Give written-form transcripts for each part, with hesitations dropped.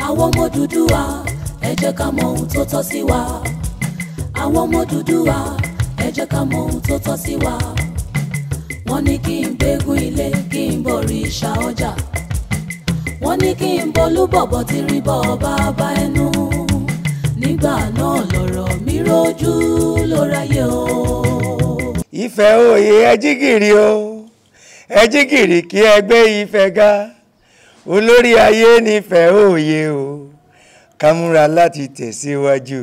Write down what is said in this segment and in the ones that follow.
àwọn ọmọ Odùduwà ẹ jẹ́ ká mọ ohun tó tọ́ sí wa. àwọn ọmọ Odùduwà ẹ jẹ́ ká mọ ohun tó tọ́ sí wa. wọ́n ní kí n gbégún ilé kí n bọ̀rìṣà ọjà. wọ́n ní kí n bolúbọ̀bọ̀ tí rí bọ́ bàbá ẹnu. nígbà náà lọ̀rọ̀ mi rojú ló ráyè o. Ifẹ̀ òye ẹjígìrì o ẹjígìrì kí ẹgbẹ́ Ifẹ̀ ga olórí ayé nífẹ̀ òye o ká múra láti tẹ̀síwájú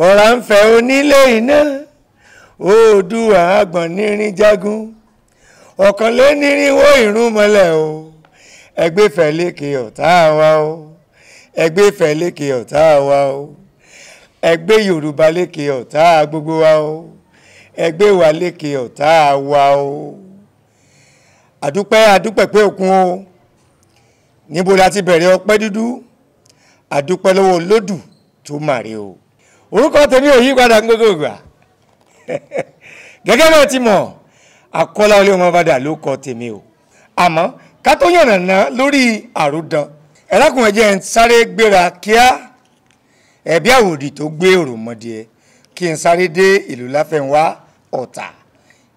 ọ̀rá ń fẹ́ onílé iná Oòduà Àgbọ̀nnírin jagun ọ̀kànlénírínwó ìrúnmọlẹ̀ o ẹgbẹ́ Ifẹ̀ lékè ọ̀tá wa o ẹgbẹ́ Ifẹ̀ lékè ọ̀tá wa o ẹgbẹ́ Yorùbá lékè ọ̀tá gbogbo wa o ẹgbẹ́ wa lékè ọ̀tá wa o. àdúpẹ́ pé òkun o níbo la ti bẹ̀rẹ̀ ọpẹ́ dúdú àdúpẹ́ lọ́wọ́ Olódù tó màre o. orúkọ tèmi ò yí padà gbogbo ìgbà gẹ́gẹ́ bẹ́ẹ̀ ti mọ̀ Akọ́láwọlé Ọmọbàdà ló kọ tèmi o. àmọ́ ká tó yànnàná lórí àròdàn ẹ̀rákùn ẹ̀jẹ̀ ń sáré gbéra kíá ẹ̀bí àwòdì tó gbé òròmọdìẹ kí n sáré dé ìlú Láfẹnwá Ọ̀tà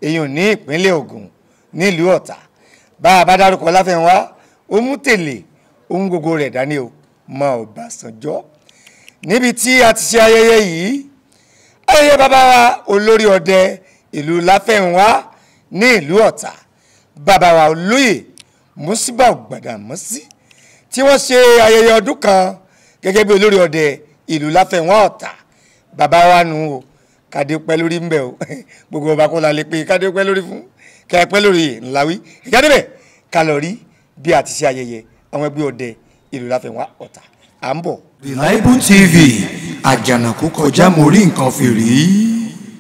èyàn ní ìpínlẹ̀ Ògùn nílùú Ọ̀tà bá a bá dárúkọ Láfẹnwá ó mú tèlè ohun gbogbo rẹ̀ dání o mọ Ọbásanjọ́ níbi tí a ti ṣe ayẹyẹ yìí ayẹyẹ bàbá wa olórí ọdẹ ìlú Láfẹnwá ní ìlú Ọ̀tà bàbá wa olóyè Músíbáù Gbàdàmọ́sí tí wọ́n ṣe ayẹyẹ ọdún kan gẹ́gẹ́ bí olórí ọdẹ ìlú Láfẹnwá Ọ̀tà bàbá wa nù o kàdé pẹ́ lórí ń bẹ̀ o gbogbo ọba kó la lè pe kàdé pẹ́ lórí fún kẹ́ pẹ́ lórí ńláwí ìjáde bẹ̀ kálọ̀rí bí a ti ṣe ayẹyẹ àwọn ẹgbẹ́ ọdẹ ìlú Láfẹnwá Ọ̀tà à ń bọ̀. Reliable TV àjànàkú kọjá mo rí nǹkan fìrí.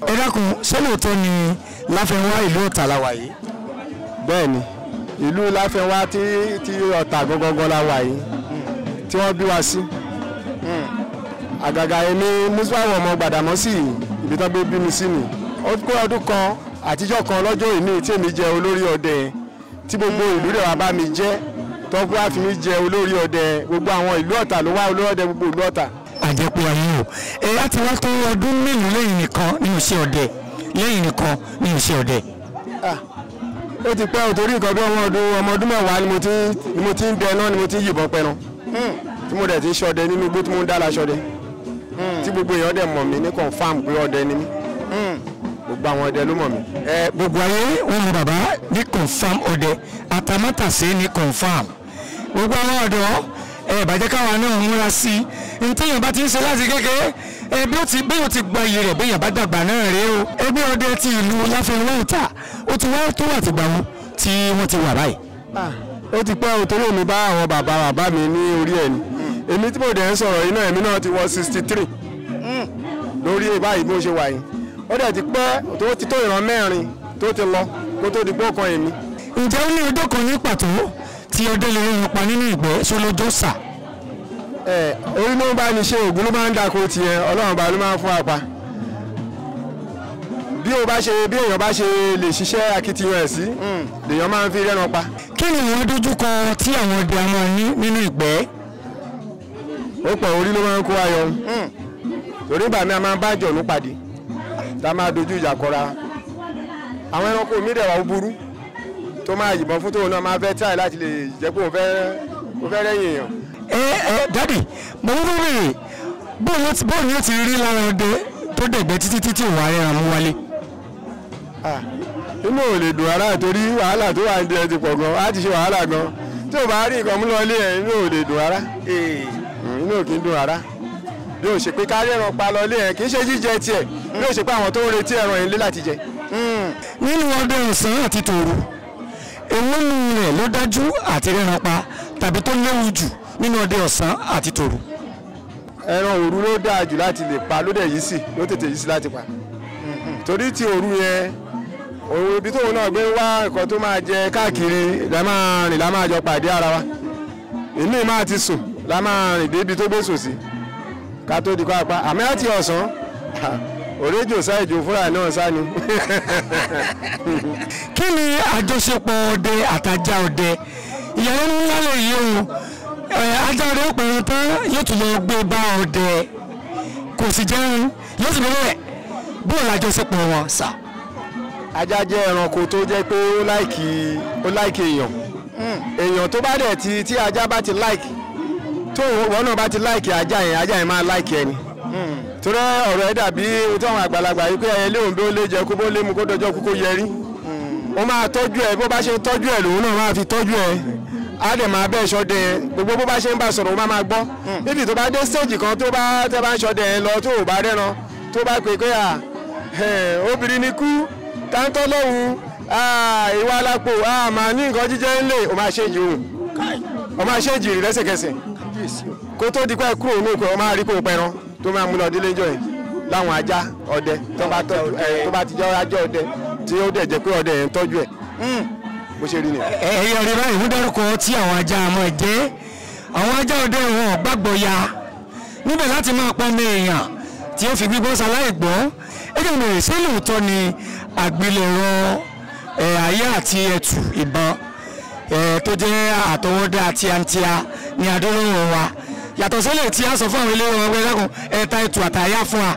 ẹ dákun ṣé lóòótọ́ ni Láfẹnwá ìlú Ọ̀tà la wà yìí. bẹ́ẹ̀ ni ìlú Láfẹnwá tí Ọ̀tà gangan la wà yìí tí wọ́n bí wa sí. àgàgà èmi Músíbáù ọmọ Gbàdàmọ́sí ibi tán bí mi sí ni ọdún kan àtijọ́ kan lọ́jọ́ ìní tí èmi jẹ́ olórí ọdẹ tí gbogbo ìlú rẹ̀ wá bá mi jẹ́ tọ́gbọ́n àfi mi jẹ́ olórí ọdẹ gbogbo àwọn ìlú Ọ̀tà ló wá olórí ọdẹ gbogbo ìlú Ọ̀tà. àjẹpọ̀ ayé o ẹ láti wá tó ọdún mélòó lẹ́yìn nìkan nínú iṣẹ́ ọdẹ lẹ́yìn nìkan nínú iṣẹ́ ọdẹ. ó ti pẹ́ o torí nǹkan bí ọmọ ọdún mẹ́wàá ni mo ti ń dẹ náà ni mo ti ń yìnbọn pẹran tí mo dẹ̀ ti ń ṣọdẹ nínú igbó tí mo ń dá la ṣọdẹ tí gbogbo èèyàn dẹ̀ mọ̀ mí ní confam pé ọdẹ ni mí gbogbo àwọn ọdẹ ló mọ̀ mí. gbogbo ayé wọn mọ bàbá ní confam ọdẹ àtàmátàsé ní confam gbogbo àwọn ọ̀dọ́ bàjẹ́ káwa náà múra sí i ntẹ́yìn bá ti ń ṣe láti kékeré bí ó ti gba iye rẹ̀ bẹ́yìn bá dàgbà náà rèé o. ẹgbẹ́ ọdẹ ti ìlú Láfẹnwá Ọ̀tà ó ti wá tó wà tìgbà wọn tí wọ́n ti wà báyìí. ó ti pẹ́ o torí mi bá àwọn bàbá mi ní orí ẹ̀ ni èmi tí mo dẹ̀ ń sọ̀rọ̀ yìí náà èmi náà ti wọ 63 lórí báyìí bó ṣe wà yìí ó dẹ̀ ti pẹ́ tó ti tó ìran mẹ́rin tó ti lọ kó tó di gbókan èmi. ǹjẹ́ ó ní ọjọ́ kan ní pàtó tí ọdẹ lè rán pa nínú ìgbẹ́ sólójó sà. orí ló ń bá ní ṣe ògùn ló máa ń dàkó tiẹ̀ Ọlọ́run bá ló máa ń fún apá bí èèyàn bá ṣe lè ṣiṣẹ́ akitiyan ẹ̀ sí lèèyàn máa ń fi rẹ́ran pa. kí ni àwọn dojúkọ tí àwọn ọdẹ máa ní nínú ìgbẹ́. ó pọ̀ orí ló máa ń kó ayọ̀ torí ìgbà mi a máa ń bá jọ̀nù pàdé tá a máa dojú ìjà kọra àwọn ẹranko mi dẹ̀ wà ó burú tó máa yìnbọn fún tóun náà máa fẹ́ tíráì láti lè jẹ́ pé òun fẹ́ rẹ́yìn èèyàn. dádì mo ń rúrè bóun ni ó ti rí lára ọdẹ tó dẹ̀gbẹ́ títí òun àárẹ̀ àmú wálé. inú ò lè dùn ara torí wàhálà tó wà ní ẹ ti pọ̀ gan á ti ṣe wàhálà gan tí ò bá rí nǹkan mú lọlé ẹ inú ò lè dùn ara inú ò kì í dùn ara bí o ṣe pé ká rẹ́ran pa lọlé ẹ kì í ṣe jíjẹ tiẹ̀ bí o ṣe pé àwọn tó ń retí ẹran yìí lé láti jẹ. nínú ọdẹ ọ̀sán àti tòru èwo nínú rẹ̀ ló dájú àti rẹ́ran pa tàbí tó léwu jù nínú ọdẹ ọ̀sán àti tòru. ẹran òru ló dáa jù láti lè pa ló dẹ̀ yìí sí ló tètè yìí sí láti pa torí ti òru yẹn òru ibi tóun náà gbé wá nǹkan tó máa jẹ káàkiri la máa rìn la máa jọ pàdé ara wa èmi máa ti sùn la máa rìn débi tó gbé sùn sí ká tó di kó apá àmì àti ọ̀sán òrèjò sáìjò fúnra náà sá ni. kí ni àjọṣepọ̀ ọdẹ àtàjà ọdẹ ìyàwó ńlá lè yí o ajá ọdẹ ó pẹ̀rẹ̀ tán yóò tún lọ gbé bá ọdẹ kò sì jẹun yóò sì bẹ̀rẹ̀ bóòlù àjọṣepọ̀ wọn sà. ajá jẹ́ ẹranko tó jẹ́ pé ó láìkì èèyàn tó bá dẹ̀ tí ajá bá ti láìkì tó wọn náà bá ti láìkì ajá yẹn máa láìkì ẹni torí ọ̀rọ̀ ẹ̀ dàbí tí àwọn àgbàlagbà yìí pé ẹyẹ léhùn bí ó lé jẹ kó bó lé mu kó dọjọ́ kú kó yẹrí ó máa tọ́jú ẹ bó bá ṣe tọ́jú ẹ lòun náà máa fi tọ́jú ẹ á dẹ̀ máa bẹ́ẹ̀ ṣọdẹ gbogbo bó bá ṣe ń bá sọ̀rọ̀ ó máa gbọ́ níbi tó bá dé stage kan tó bá tẹ́ bá ń ṣọdẹ ẹ lọ tó ò bá rẹ́ran tó bá pè pé obìnrin ni kú táńtọ́ lọ́hùn ìwà alápò máa ní nǹkan jíjẹ ńlẹ̀ ó máa ṣe ìjòhùn ó máa ṣe ìjìrì lẹ́sẹ̀kẹsẹ̀ kó tó di pẹ́ kúrò ní òkè ó máa rí kó pẹran tó máa mú lọ délé jọ yẹn láwọn ajá ọdẹ tó bá ti jẹ́ ajá ọdẹ tí ó dẹ̀ jẹ́ pé ọdẹ yẹn ń tọ́jú ẹ̀ bó ṣe rí ni. ẹ̀yẹ rí báyìí ń dárúkọ tí àwọn ajá máa jẹ́ àwọn ajá ọdẹ wọn gbàgbọ́ ya níbẹ̀ láti máa pọ́n mi èèyàn tí ó fi gbígbọ́ sáláì gbọ́ ẹ̀jẹ̀ mi rè ṣé lóòótọ́ ni àgbélẹ̀rọ ayé àti ẹ̀tù ìbọn tó jẹ́ àtọwọ́dá àti àǹtíà ní adúlọ́wọ́ wa yàtọ̀ sílẹ̀ tí a sọ fún àwọn ilé wọn wẹ́ẹ́ lẹ́kùn ẹ̀ta ètò àtàyà fún wa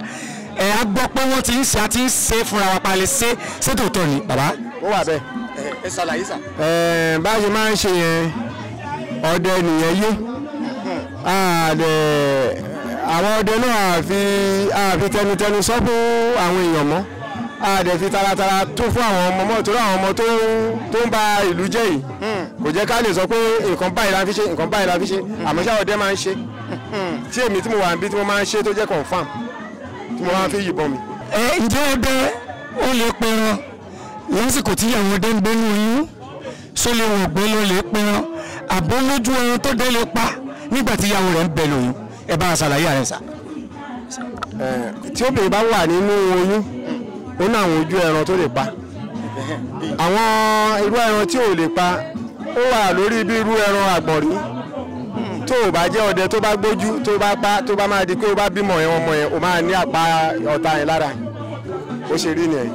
a gbọ́ pé wọ́n ti ń ṣe àti ń ṣe fúnra wa palẹ̀ ṣe tòótọ́ ni bàbá. ó wà bẹ́ẹ̀. ẹ ṣàlàyé sà. bá a ṣe máa ń ṣe yẹn ọdẹ nìyẹn yé àwọn ọdẹ náà àfi tẹnutẹnu sọ fún àwọn èèyàn mọ́ àdẹ̀ fi taratara tó fún àwọn ọmọ mọ́ torí àwọn ọmọ tó ń ba ìlú jẹ́ yìí kò jẹ́ ká lè sọ pé nǹkan báyìí la fi ṣe nǹkan báyìí la fi ṣe àmọ́ ṣá ọdẹ máa ń ṣe tí èmi tí mo wà níbí tí mo máa ń ṣe tó jẹ́ confam tí mo máa ń fi yìnbọn mi. ǹjẹ́ ọdẹ ó lè pẹran lásìkò tí àwọn ọdẹ ń gbénu yín só lè wọ̀ gbé ló lè pẹran àbọ̀ lójú ẹran tó dé lè pa nígbà tí ìyàwó rẹ̀ ń bẹ lóyún ẹ bá a ṣàlàyé àrẹ sà. tí obìnrin bá wà nínú oyún ó ní àwọn ojú ẹran tó lè pa àwọn irú ẹran tí ò lè pa ó wà lórí bí irú ẹran àgbọ̀nrí tó o bá jẹ́ ọdẹ tó bá gbójú tó bá pa tó bá máa di pé ó bá bímọ ẹ̀ ọmọ ẹ̀ ó máa ní àpá ọ̀tá ẹ̀ lára ó ṣe rí nìyẹn.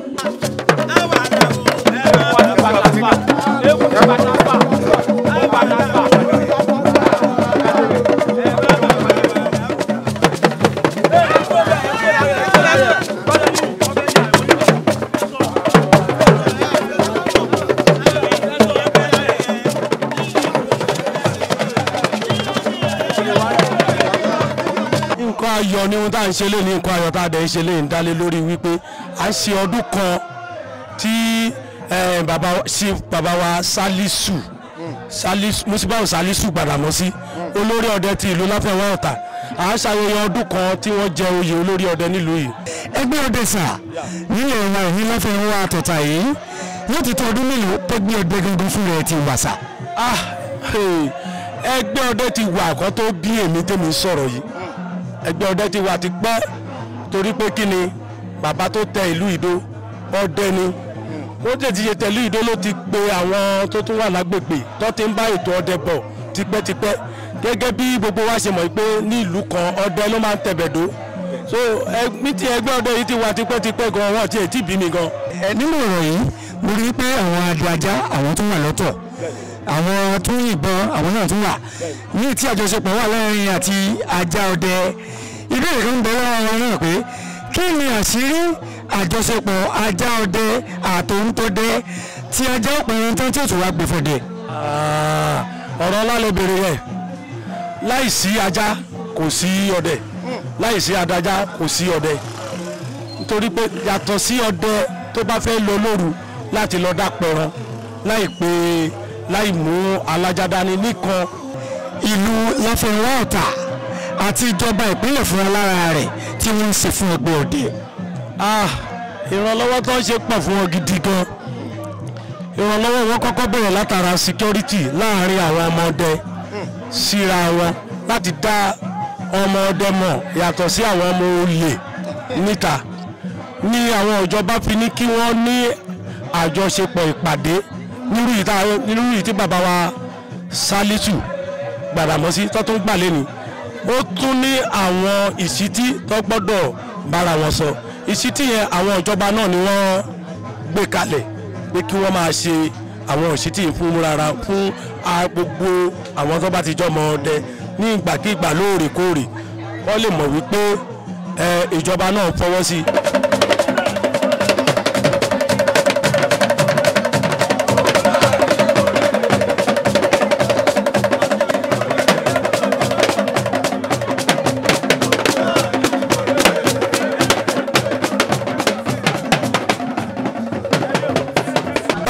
ayọ̀ ni ohun tá à ń ṣe lé ní nǹkan ayọ̀ tá a dẹ̀ ń ṣe lé ń dálé lórí wípé à ń ṣe ọdún kan tí bàbá wa Salisu Musibau Salisu Gbàdàmọ́sí olórí ọdẹ ti ìlú Láfẹnwá Ọ̀tà à ń ṣàyẹyẹ ọdún kan tí wọ́n jẹ oyè olórí ọdẹ nílùú yìí. ẹgbẹ́ ọdẹ sà nílẹ̀ wa ìní Láfẹnwá Ọ̀tà yìí yóò ti tó ọdún mélòó tó gbé ọdẹ gangan fún rẹ̀ ti wà sà. ẹgbẹ́ ọdẹ ti wà àkọ́ tó bí èmi tèmi sọ̀rọ̀ yìí ẹgbẹ́ ọdẹ ti wà ti pẹ́ torí pé kí ni bàbá tó tẹ ìlú Ìdó ọdẹ ni ó tètè ṣe tẹ̀lú Ìdó ló ti pe àwọn tó tún wà lágbègbè tó ti ń bá ètò ọdẹ bọ̀ tipẹ́tipẹ́ gẹ́gẹ́ bí gbogbo wa ṣe mọ̀ pé ní ìlú kan ọdẹ ló máa ń tẹ̀bẹ̀dó so mítí ẹgbẹ́ ọdẹ yìí ti wà tipẹ́tipẹ́ gan wọn tiẹ̀ tí bí mi gan. nínú ọ̀rọ̀ yìí mo rí i pé àwọn adìajá àwọn tó wà lọ́tọ̀ àwọn tó yìnbọn àwọn náà tún wà ní tí àjọṣepọ̀ wà láàrin àti ajá ọdẹ ìbéèrè kan bẹ̀rẹ̀ wọn náà pé kí ni àṣírí àjọṣepọ̀ ajá ọdẹ àtòǹtọ́dẹ tí ajá ọ̀pẹ̀rẹ̀ tán tí ò tún wá gbé fọdẹ. ọ̀rọ̀ ọlá ló béèrè rẹ̀ láìsí ajá kò sí ọdẹ láìsí adájá kò sí ọdẹ nítorí pé yàtọ̀ sí ọdẹ tó bá fẹ́ lọ lóru láti lọ dá pẹran láì mú alájá dání nìkan. ìlú Láfẹnwá Ọ̀tà àti ìjọba ìpínlẹ̀ fúnra lára rẹ̀ tí wọ́n ń ṣe fún ẹgbẹ́ ọdẹ. ìrànlọ́wọ́ tó ń ṣe pọ̀ fún wọn gidi gan. ìrànlọ́wọ́ wọn kọ́kọ́ bẹ̀rẹ̀ látara security láàrin àwọn ọmọ ọdẹ síra wọn láti dá ọmọ ọdẹ mọ̀ yàtọ̀ sí àwọn ọmọ olè níta ní àwọn ìjọba fi ní kí wọ́n ní àjọṣepọ̀ ìpàdé nírú yìí tí bàbá wa Salisu Gbàdàmọ́sí tó tún gbà lẹ́nu ó tún ní àwọn ìṣítí tó gbọ́dọ̀ bára wọn sọ ìṣítí yẹn àwọn ìjọba náà ni wọ́n gbé kalẹ̀ pé kí wọ́n máa ṣe àwọn òṣìṣẹ́ ìfún rárá fún gbogbo àwọn tó bá ti jọ ọmọ ọdẹ ní ìgbàkigbà lóòrèkóòrè wọ́n lè mọ̀ wípé ìjọba náà fọwọ́ sí i.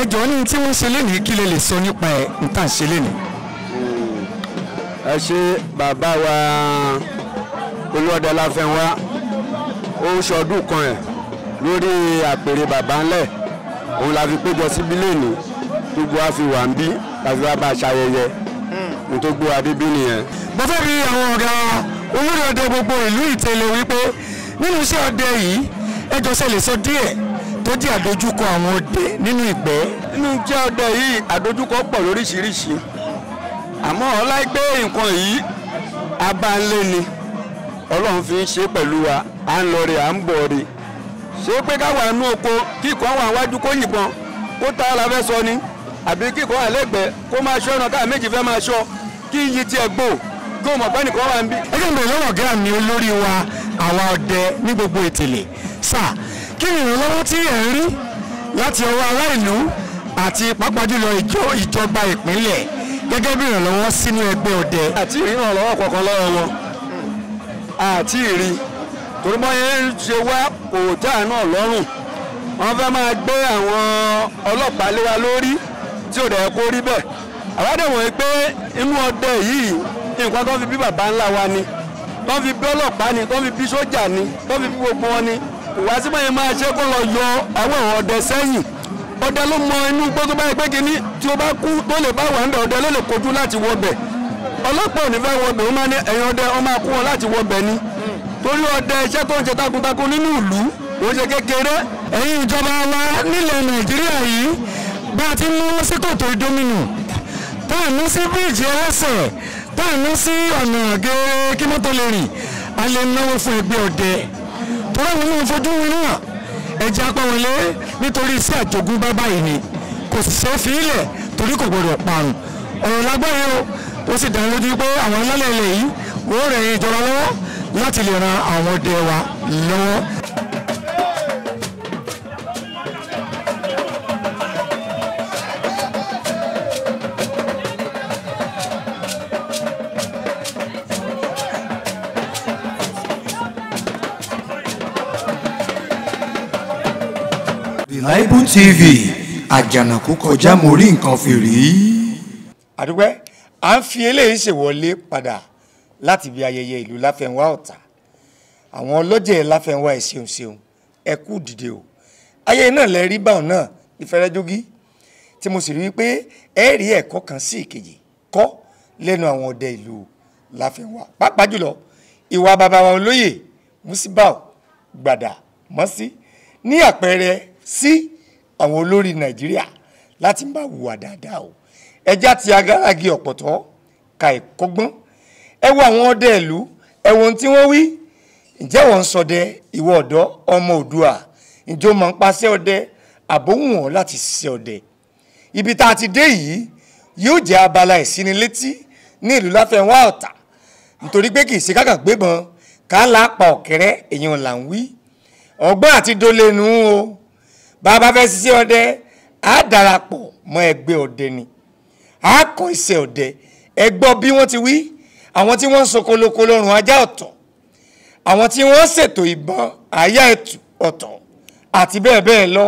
ẹjọ́ ní tí wọ́n ṣe lénìí kí lè sọ nípa ẹ̀ ń tà ṣe lénìí. ẹ ṣe bàbá wa Olúọdẹ Láfẹnwá ó ṣọdún kan ẹ̀ lórí àpèrè bàbá ńlẹ̀ òun la fi péjọ síbí lénìí gbogbo wa fi wà ń bí láti wá bá a ṣayẹyẹ ní tó gbé wa débí nìyẹn. mo fẹ́ rí àwọn ọ̀gá olórí ọdẹ gbogbo ìlú Ìtẹ̀lẹ̀ wípé nínú iṣẹ́ ọdẹ yìí ẹjọ́ ṣe lè sọ díẹ̀ tó jẹ́ àdójúkọ àwọn ọdẹ nínú ìgbẹ́. nínú iṣẹ́ ọdẹ yìí àdójúkọ pọ̀ lóríṣiríṣi àmọ́ ọlá gbé nǹkan yìí abánlé ni Ọlọ́run fi ń ṣe pẹ̀lú wa à ń lọ rè à ń bọ̀ rè ṣé pé káwa inú oko kíkọ́ àwọn àwájú kó yìnbọn kó tá a la fẹ́ sọ ni àbí kíkọ́ àlẹ́gbẹ̀ẹ́ kó máa ṣọ́ ọ̀nà káà méjì fẹ́ máa ṣọ́ kí iye tiẹ̀ gbò kí o mọ̀ pé nìkan wà ń bí. ẹgbẹ́ mi lọ́wọ́ ọ̀gá mi olórí wa àwọn ọdẹ ní gbogbo Ìtẹ̀lẹ̀ sáà kí ni ìrànlọ́wọ́ tí ẹ̀ ń rí láti ọwọ́ ará ìlú àti pàápàá jùlọ ìjọba ìpínlẹ̀ gẹ́gẹ́ bí ìrànlọ́wọ́ sínú ẹgbẹ́ ọdẹ. àti ìrànlọ́wọ́ kankan lọ́wọ́ wọn àti ìrì torí wọ́n yẹn ń ṣe wá òòtá náà lọ́rùn wọ́n fẹ́ máa gbé àwọn ọlọ́pàá lé wa lórí tí ò dẹ̀ kó rí bẹ́ẹ̀ àwádìí wọ̀nyí pé inú ọdẹ yìí nǹkan tó fi bí bàbá ńlá wa ni tó fi bí ọlọ́pàá ni tó fi bí sójà ni tó fi bí gbogbo wọn ni ìwà sí báyìí máa ṣe kó lọ yọ àwọn ọdẹ sẹ́yìn ọdẹ ló mọ inú gbogbo báyìí pé kínní tí ó bá kú tó lè bá wà ń bẹ ọdẹ ló lè kojú láti wọ bẹ̀ ọlọ́pàá ò ní fẹ́ wọ bẹ̀ ó máa ní ẹ̀yin ọdẹ ọ máa kú wọn láti wọ bẹ̀ ni torí ọdẹ iṣẹ́ tó ń ṣe takuntakun nínú ìlú ó ṣe kékeré. ẹ̀yin ìjọba wa nílẹ̀ Nàìjíríà yìí bá a ti mú sí kòtò ìdómìnà tá à ní sí bíríìjì ẹlẹ́sẹ̀ tá à ní sí ọ̀nà gẹ́gẹ́ kí mọ́tò lè rìn a lè náwó fún ẹgbẹ́ ọdẹ torí àwọn náà fojú wọn náà ẹ̀jẹ̀ apáwọlé nítorí iṣẹ́ àjogún bábá yìí ni kò sì ṣe é fi ilẹ̀ torí kò gbọdọ̀ parun ọ̀rọ̀ lágbáyé o ó sì dá lójú pé àwọn alálẹ̀ ilẹ̀ yìí wọ́n rẹ̀ ìjọba lọ́wọ́ láti lè ran àwọn ọdẹ wa lọ́wọ́. Reliable TV àjànàkú kọjá mo rí nǹkan fìrí. àdúpẹ́ à ń fi eléyìí ṣèwọlé padà láti bí ayẹyẹ ìlú Láfẹnwá Ọ̀tà àwọn ọlọ́jẹ̀ Láfẹnwá ẹ̀ ṣeun ṣeun ẹ kú dìde o ayẹyẹ náà lẹ rí báwọn náà ìfẹ́rẹ́jógí tí mo sì rí wípé ẹ rí ẹ̀kọ́ kan sí ìkejì kọ́ lẹ́nu àwọn ọdẹ ìlú Láfẹnwá pàápàá jùlọ ìwà bàbá wa olóyè Musibau Gbàdàmọ́sí ní àpẹẹrẹ sí àwọn olórí Nàìjíríà láti bá hùwà dáadáa o ẹjá ti agáragi ọ̀pọ̀tọ́ ka ìkọ́gbọ́n ẹ wo àwọn ọdẹ ìlú ẹ wo ohun tí wọ́n wí ǹjẹ́ wọ́n ń ṣọdẹ ìwọ ọ̀dọ́ ọmọ Oòduà ǹjẹ́ ó máa ń paṣẹ ọdẹ àbóhùn ọ̀ láti ṣiṣẹ́ ọdẹ ibi tá a ti dé yìí yóò jẹ́ abala ìsínilétí ní ìlú Láfẹnwá Ọ̀tà nítorí pé kì í ṣe kákà gbébọn ká lápá ọ̀kẹ́rẹ́ èèyàn là ń wí ọgbọ́n àti dolenu o bàbá fẹ́ ṣiṣẹ́ ọdẹ á darapọ̀ mọ́ ẹgbẹ́ ọdẹ ni á kọ́ iṣẹ́ ọdẹ ẹ gbọ́ bí wọ́n ti wí àwọn tí wọ́n ń sokoloko lọ́rùn ajá ọ̀tọ̀ àwọn tí wọ́n ṣètò ìbọn àyà ẹ̀tù ọ̀tọ̀ àti bẹ́ẹ̀ bẹ́ẹ̀ lọ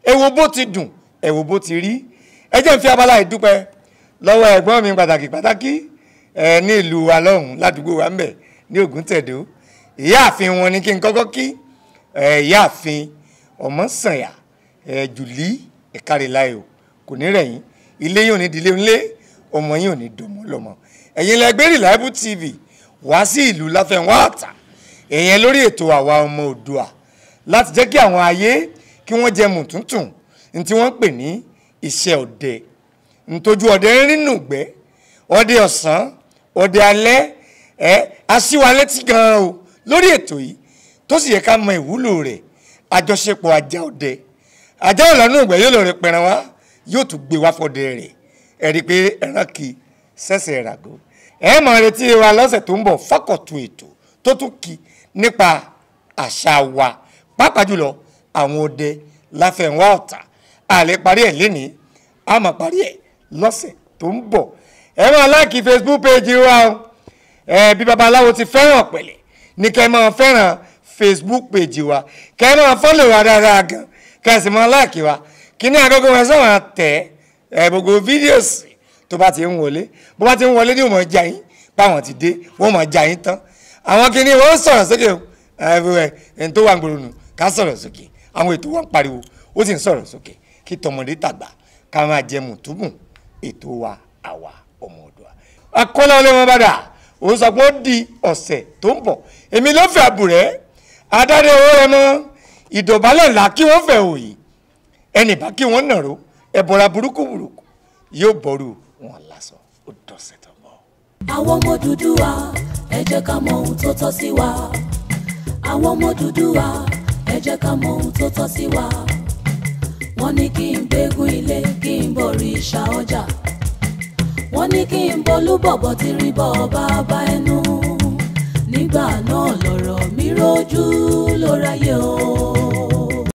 ẹ wo bó ti dùn ẹ wo bó ti rí ẹ jẹ́ n fi abala ìdúpẹ́ lọ́wọ́ ẹ̀gbọ́n mi pàtàkì ní ìlú wa lọ́hùn ládùúgbò wa ń bẹ̀ ní Ògúntẹ̀dó ìyáàfin wọn ni kí n kọ́kọ́ kí ìyáàfin Ọmọ́sànyà Jùlí Ẹ̀kárẹ̀láyò kò ní rẹ̀yìn ilé yóò ní dilé ńlé ọmọ yóò ní dọmọ lọ́mọ ẹ̀yin lẹ́gbẹ́ Reliable TV wá sí ìlú Láfẹnwá Ọ̀tà èèyàn lórí ètò àwa ọmọ Oòduà láti jẹ́ kí àwọn ayé kí wọ́n jẹ mùtúntùn ní tí wọ́n pè ní iṣẹ́ ọdẹ ntójú ọdẹ ń rínú gbẹ́ ọdẹ ọ̀sán ọdẹ alẹ́ aṣíwálétí gan-an o lórí ètò yìí tó sì yẹ ká mọ ìwúlò rẹ̀ àjọṣepọ̀ ajá ọdẹ ajá ọ̀lànà ìgbẹ́ yóò lọ rẹ pẹ̀ràn wá yóò tún gbé wá fọdẹ rẹ̀ ẹ rí i pé ẹran kì í sẹ́sẹ̀ ràgó ẹ máa retí wa lọ́sẹ̀ tó ń bọ̀ fákọ̀tún ètò tó tún kì nípa àṣà wa pàápàá jùlọ àwọn ọdẹ láfẹ̀wá ọ̀tà àlè parí ẹ̀ lénìí a máa parí ẹ̀ lọ́sẹ̀ tó ń bọ̀ ẹ máa láìkí Facebook page wa o bí babaláwo ti fẹ́ràn ọ̀pẹ̀lẹ̀ ní kẹ́ máa fẹ́ràn Facebook page wa kẹ́ máa fọ́lọ̀ wa dáadáa gan kẹ́ sì máa láìkí wa kí ní agogo wọn sọ̀rọ̀ tẹ̀ gbogbo fídíòsì tó bá ti ń wọlé bó bá ti ń wọlé ní òmò jà yín báwọn ti dé wọ́n máa jà yín tán àwọn kìíní wọ́n sọ̀rọ̀ sókè o ẹni tó wà ń gbòòrò nù ká sọ̀rọ̀ sókè àwọn ètò wọn pariwo ó sì ń sọ̀rọ̀ sókè kí tọmọdé tàgbà ká máa jẹ mùtúmù ètò wa àwa ọmọ Oòduà. Akọ́láwọlé Ọmọbàdà òun sọ pé ó di ọ̀sẹ̀ tó ń bọ̀ èmi ló fẹ́ àbùrẹ́ adáde owó rẹ mọ́ ìdọ̀bálẹ̀ ńlá kí wọ́n fẹ́ òyì ẹnì bá kí wọ́n nàró ẹ̀bọ̀ra burúkú burúkú yóò bọ̀rù wọn lásán ó dọ̀sẹ̀ tó ń bọ̀. àwọn ọmọ Odùduwà ẹ jẹ́ ká mọ ohun tó tọ́ sí wa àwọn ọmọ Odùduwà ẹ jẹ́ ká mọ ohun tó tọ́ sí wa wọ́n ní kí n gbégún ilé kí n bọ̀rìṣà ọjà wọ́n ní kí n bolúbọ̀bọ̀ tí rí bọ́ bàbá ẹnu nígbà náà lọ̀rọ̀ mi rójú ló ráyè o.